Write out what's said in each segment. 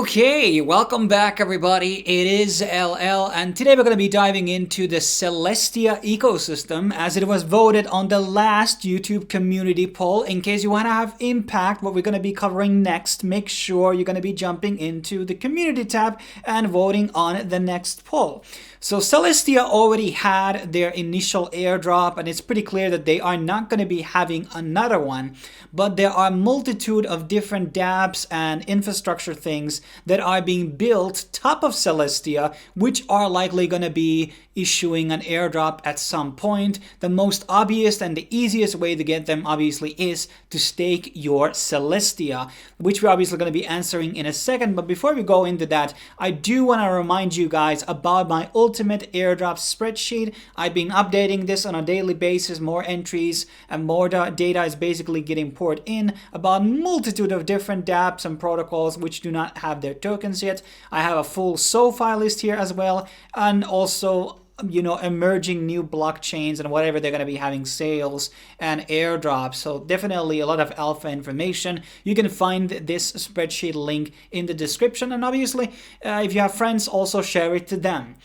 Okay, welcome back everybody. It is LL and today we're going to be diving into the Celestia ecosystem as it was voted on the last YouTube community poll. In case you want to have impact, what we're going to be covering next, make sure you're going to be jumping into the community tab and voting on the next poll. So Celestia already had their initial airdrop and it's pretty clear that they are not going to be having another one, but there are a multitude of different dApps and infrastructure things that are being built top of Celestia, which are likely going to be issuing an airdrop at some point. The most obvious and the easiest way to get them obviously is to stake your Celestia, which we're obviously going to be answering in a second. But before we go into that, I do want to remind you guys about my ultimate airdrop spreadsheet. I've been updating this on a daily basis. More entries and more data is basically getting poured in about a multitude of different dApps and protocols which do not have their tokens yet. I have a full SoFi list here as well, and also emerging new blockchains and whatever they're going to be having sales and airdrops. So definitely a lot of alpha information. You can find this spreadsheet link in the description, and obviously if you have friends, also share it to them.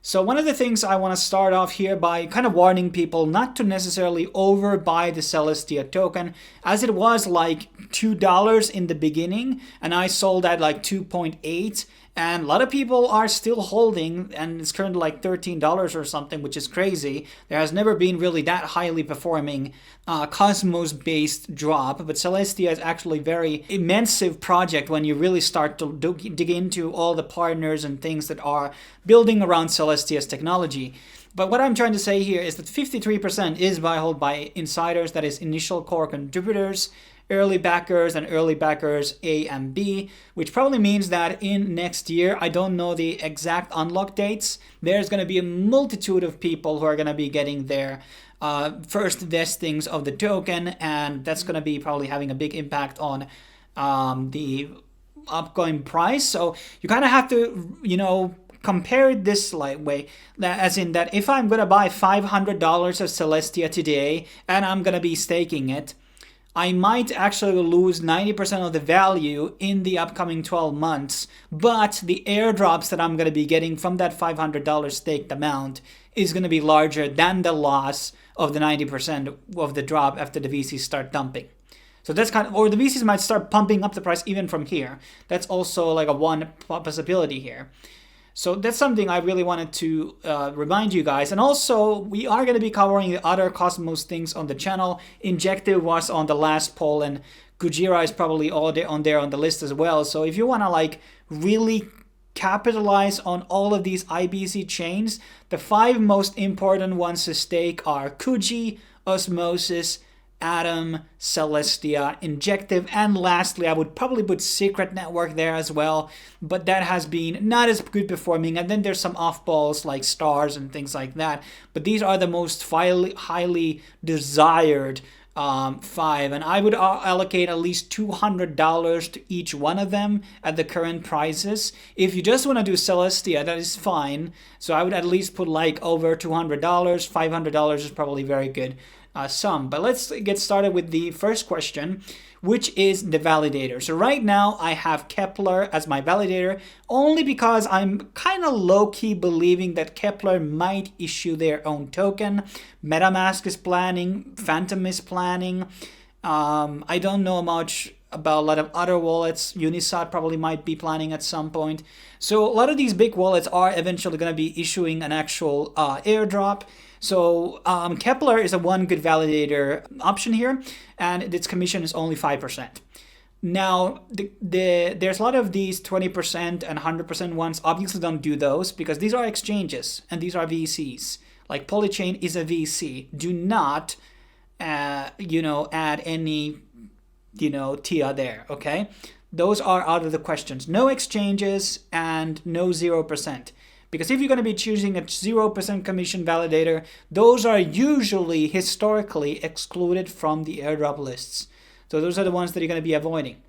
So one of the things I want to start off here by kind of warning people not to necessarily overbuy the Celestia token, as it was like $2 in the beginning and I sold at like 2.8, and a lot of people are still holding, and it's currently like $13 or something, which is crazy. There has never been really that highly performing Cosmos based drop, but Celestia is actually very immense project when you really start to dig into all the partners and things that are building around Celestia's technology. But what I'm trying to say here is that 53% is held by insiders, that is initial core contributors, early backers and early backers A and B, which probably means that in next year, I don't know the exact unlock dates, there's going to be a multitude of people who are going to be getting their first vestings of the token, and that's going to be probably having a big impact on the upcoming price. So you kind of have to, compare it this way, as in that if I'm going to buy $500 of Celestia today and I'm going to be staking it, I might actually lose 90% of the value in the upcoming 12 months, but the airdrops that I'm going to be getting from that $500 staked amount is going to be larger than the loss of the 90% of the drop after the VCs start dumping. So that's or the VCs might start pumping up the price even from here. That's also like one possibility here. So that's something I really wanted to remind you guys. And also, we are going to be covering the other Cosmos things on the channel. Injective was on the last poll, and KUJI is probably on the list as well. So if you want to really capitalize on all of these IBC chains, the 5 most important ones to stake are KUJI, Osmosis, Atom, Celestia, Injective, and lastly, I would probably put Secret Network there as well, but that has been not as good performing. And then there's some off-balls like Stars and things like that, but these are the most highly desired 5, and I would allocate at least $200 to each one of them at the current prices. If you just want to do Celestia, that is fine. So I would at least put like over $200. $500 is probably very good sum. But let's get started with the first question, which is the validator. So right now I have Kepler as my validator, only because I'm kind of low-key believing that Kepler might issue their own token. MetaMask is planning, Phantom is planning. I don't know much about a lot of other wallets. Unisat probably might be planning at some point. So a lot of these big wallets are eventually going to be issuing an actual airdrop. So Kepler is a one good validator option here, and its commission is only 5%. Now, there's a lot of these 20% and 100% ones. Obviously don't do those because these are exchanges and these are VCs. Like Polychain is a VC. Do not, add any, TIA there, okay? Those are out of the questions. No exchanges and no 0%. Because if you're going to be choosing a 0% commission validator, those are usually historically excluded from the airdrop lists. So those are the ones that you're going to be avoiding.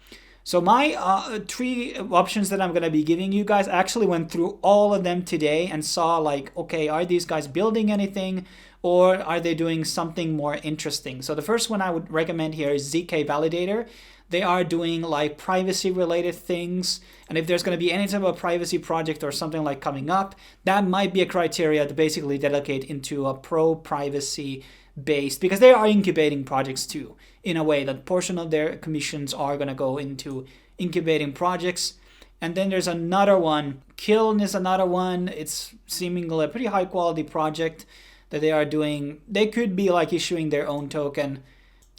So my 3 options that I'm going to be giving you guys, I actually went through all of them today and saw okay, are these guys building anything or are they doing something more interesting? So the first one I would recommend here is ZK Validator. they are doing like privacy related things. And if there's going to be any type of privacy project or something like coming up, that might be a criteria to basically dedicate into a pro privacy based, because they are incubating projects too, in a way that portion of their commissions are going to go into incubating projects. And then there's another one, Kiln is another one. It's seemingly a pretty high quality project that they are doing. They could be like issuing their own token.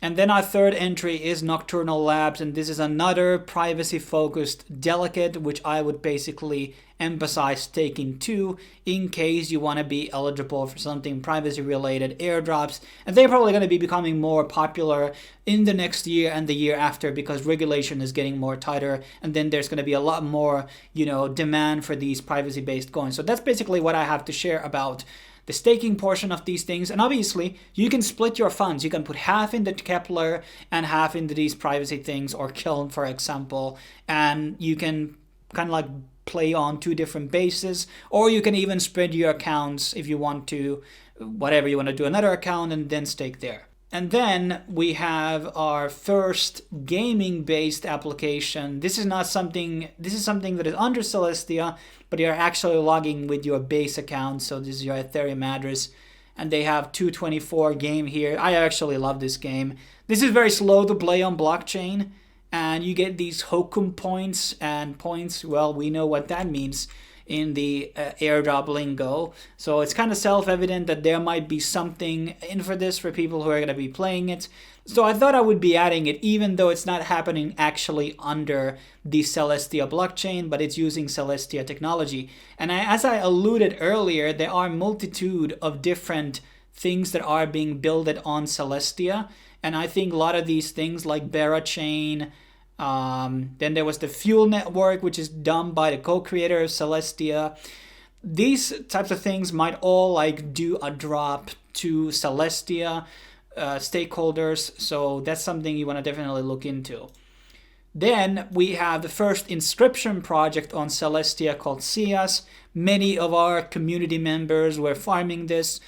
And then our third entry is Nocturnal Labs, and this is another privacy-focused delegate, which I would basically emphasize taking to in case you want to be eligible for something privacy-related airdrops. And they're probably going to be becoming more popular in the next year and the year after, because regulation is getting more tighter, and then there's going to be a lot more, demand for these privacy-based coins. So that's basically what I have to share about the staking portion of these things. And obviously you can split your funds. You can put half into Kepler and half into these privacy things, or Kiln, for example, and you can kind of like play on two different bases, or you can even spread your accounts if you want to, whatever you want to do, another account and then stake there. And then we have our first gaming-based application. This is something that is under Celestia, but you're actually logging with your base account. So this is your Ethereum address. And they have 224 game here. I actually love this game. This is very slow to play on blockchain. And you get these Hokum points, and points, well, we know what that means in the airdrop lingo. So it's kind of self-evident that there might be something in for this for people who are going to be playing it. So I thought I would be adding it, even though it's not happening actually under the Celestia blockchain, but it's using Celestia technology. And as I alluded earlier, there are a multitude of different things that are being built on Celestia. And I think a lot of these things like Berachain, then there was the Fuel Network, which is done by the co-creator of Celestia. These types of things might all like do a drop to Celestia stakeholders. So that's something you want to definitely look into. Then we have the first inscription project on Celestia called Cias. Many of our community members were farming this.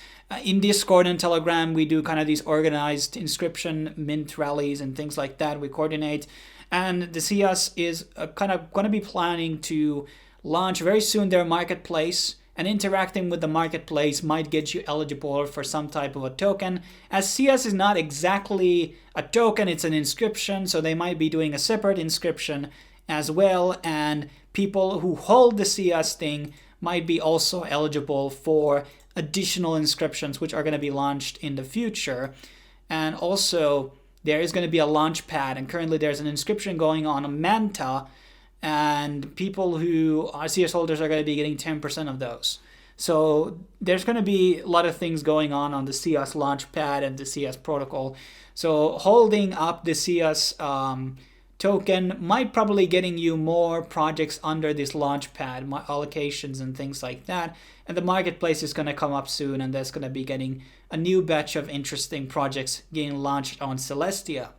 In Discord and Telegram, we do kind of these organized inscription mint rallies and things like that. We coordinate. And the Cias is kind of going to be planning to launch very soon their marketplace. And interacting with the marketplace might get you eligible for some type of a token. As Cias is not exactly a token, it's an inscription. So they might be doing a separate inscription as well. And people who hold the Cias thing might be also eligible for additional inscriptions, which are going to be launched in the future. And also there is going to be a launch pad, and currently there's an inscription going on Manta, and people who are CS holders are going to be getting 10% of those. So there's going to be a lot of things going on the CS launch pad and the CS protocol. So holding up the CS token might probably getting you more projects under this launch pad, allocations and things like that. And the marketplace is going to come up soon, and that's going to be getting a new batch of interesting projects getting launched on Celestia.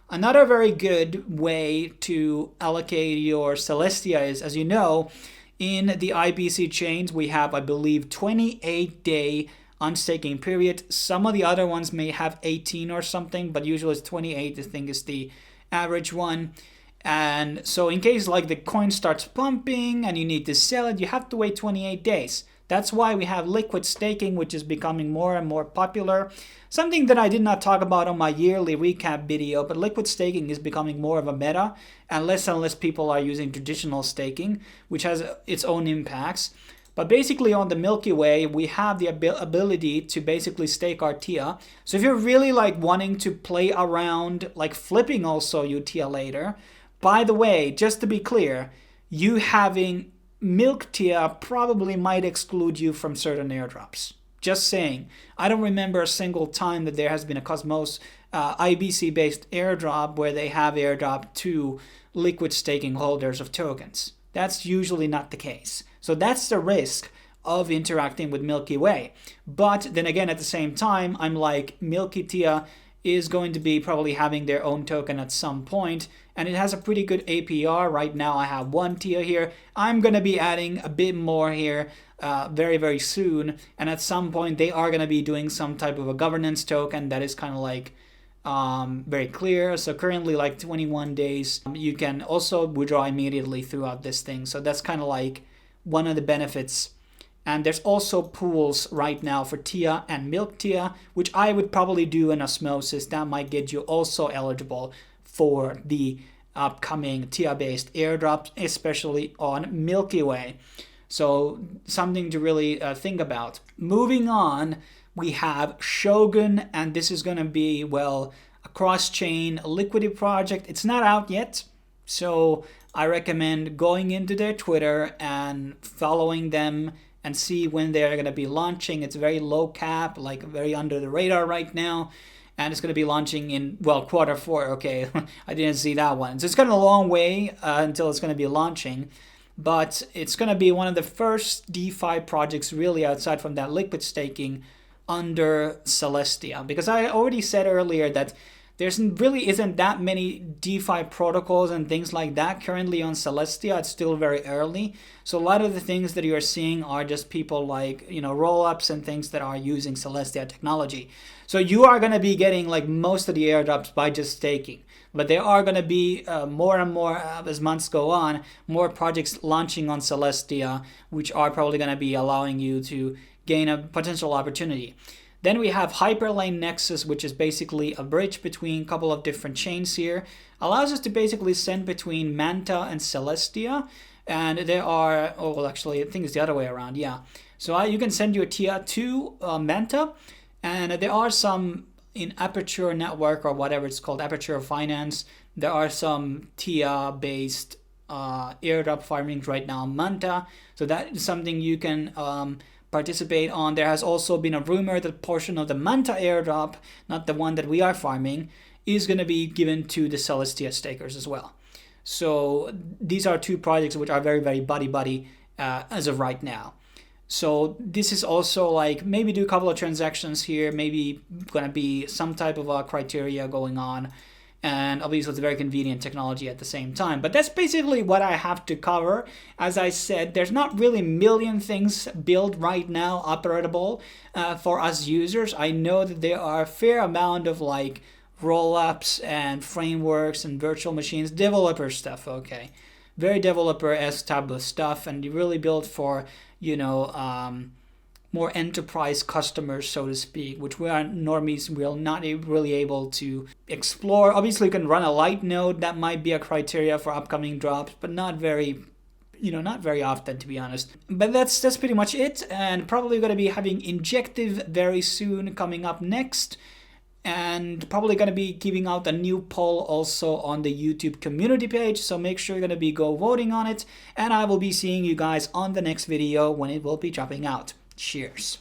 Another very good way to allocate your Celestia is, as you know, in the IBC chains, we have, I believe, 28-day unstaking period. Some of the other ones may have 18 or something, but usually it's 28, I think, is the average one. And so in case like the coin starts pumping and you need to sell it, you have to wait 28 days. That's why we have liquid staking, which is becoming more and more popular. Something that I did not talk about on my yearly recap video, but liquid staking is becoming more of a meta, and less people are using traditional staking, which has its own impacts. But basically on the Milky Way, we have the ability to basically stake our TIA. So if you're really like wanting to play around, like flipping also your TIA later, by the way, just to be clear, you having Milk TIA probably might exclude you from certain airdrops. Just saying. I don't remember a single time that there has been a Cosmos IBC-based airdrop where they have airdrop to liquid staking holders of tokens. That's usually not the case. So that's the risk of interacting with Milky Way. But then again, at the same time, I'm like, Milky TIA is going to be probably having their own token at some point, and it has a pretty good APR. Right now I have one TIA here. I'm going to be adding a bit more here very, very soon, and at some point they are going to be doing some type of a governance token that is kind of like very clear. So currently like 21 days. You can also withdraw immediately throughout this thing. So that's kind of like one of the benefits. And there's also pools right now for TIA and milk TIA, which I would probably do in osmosis. That might get you also eligible for the upcoming TIA-based airdrops, especially on Milky Way. So something to really think about. Moving on, we have Shogun, and this is going to be, well, a cross-chain liquidity project. It's not out yet, so I recommend going into their Twitter and following them and see when they're going to be launching. It's very low cap, like very under the radar right now. And it's going to be launching in, well, Q4. Okay, I didn't see that one. So it's got a long way until it's going to be launching. But it's going to be one of the first DeFi projects really outside from that liquid staking under Celestia. Because I already said earlier that there's really isn't that many DeFi protocols and things like that currently on Celestia. It's still very early. So a lot of the things that you're seeing are just people like, roll-ups and things that are using Celestia technology. So you are going to be getting like most of the airdrops by just staking. But there are going to be more and more, as months go on, more projects launching on Celestia, which are probably going to be allowing you to gain a potential opportunity. Then we have Hyperlane Nexus, which is basically a bridge between a couple of different chains here. Allows us to basically send between Manta and Celestia. And there are, oh, well, actually, I think it's the other way around, yeah. So you can send your TIA to Manta. And there are some in Aperture Network or whatever it's called, Aperture Finance. There are some TIA-based airdrop farming right now on Manta. So that is something you can participate on. There has also been a rumor that portion of the Manta airdrop, not the one that we are farming, is going to be given to the Celestia stakers as well. So these are two projects which are very, very buddy as of right now. So this is also like maybe do a couple of transactions here, maybe going to be some type of a criteria going on. And obviously it's very convenient technology at the same time. But that's basically what I have to cover. As I said, there's not really a million things built right now operatable for us users. I know that there are a fair amount of like roll-ups and frameworks and virtual machines, developer stuff, okay. Very developer-esque type of stuff, and really built for, more enterprise customers, so to speak, which we are normies will not really able to explore. Obviously, you can run a light node. That might be a criteria for upcoming drops, but not very often, to be honest. But that's pretty much it, and probably going to be having Injective very soon coming up next. And probably going to be giving out a new poll also on the YouTube community page. So make sure you're going to be go voting on it. And I will be seeing you guys on the next video when it will be dropping out. Cheers.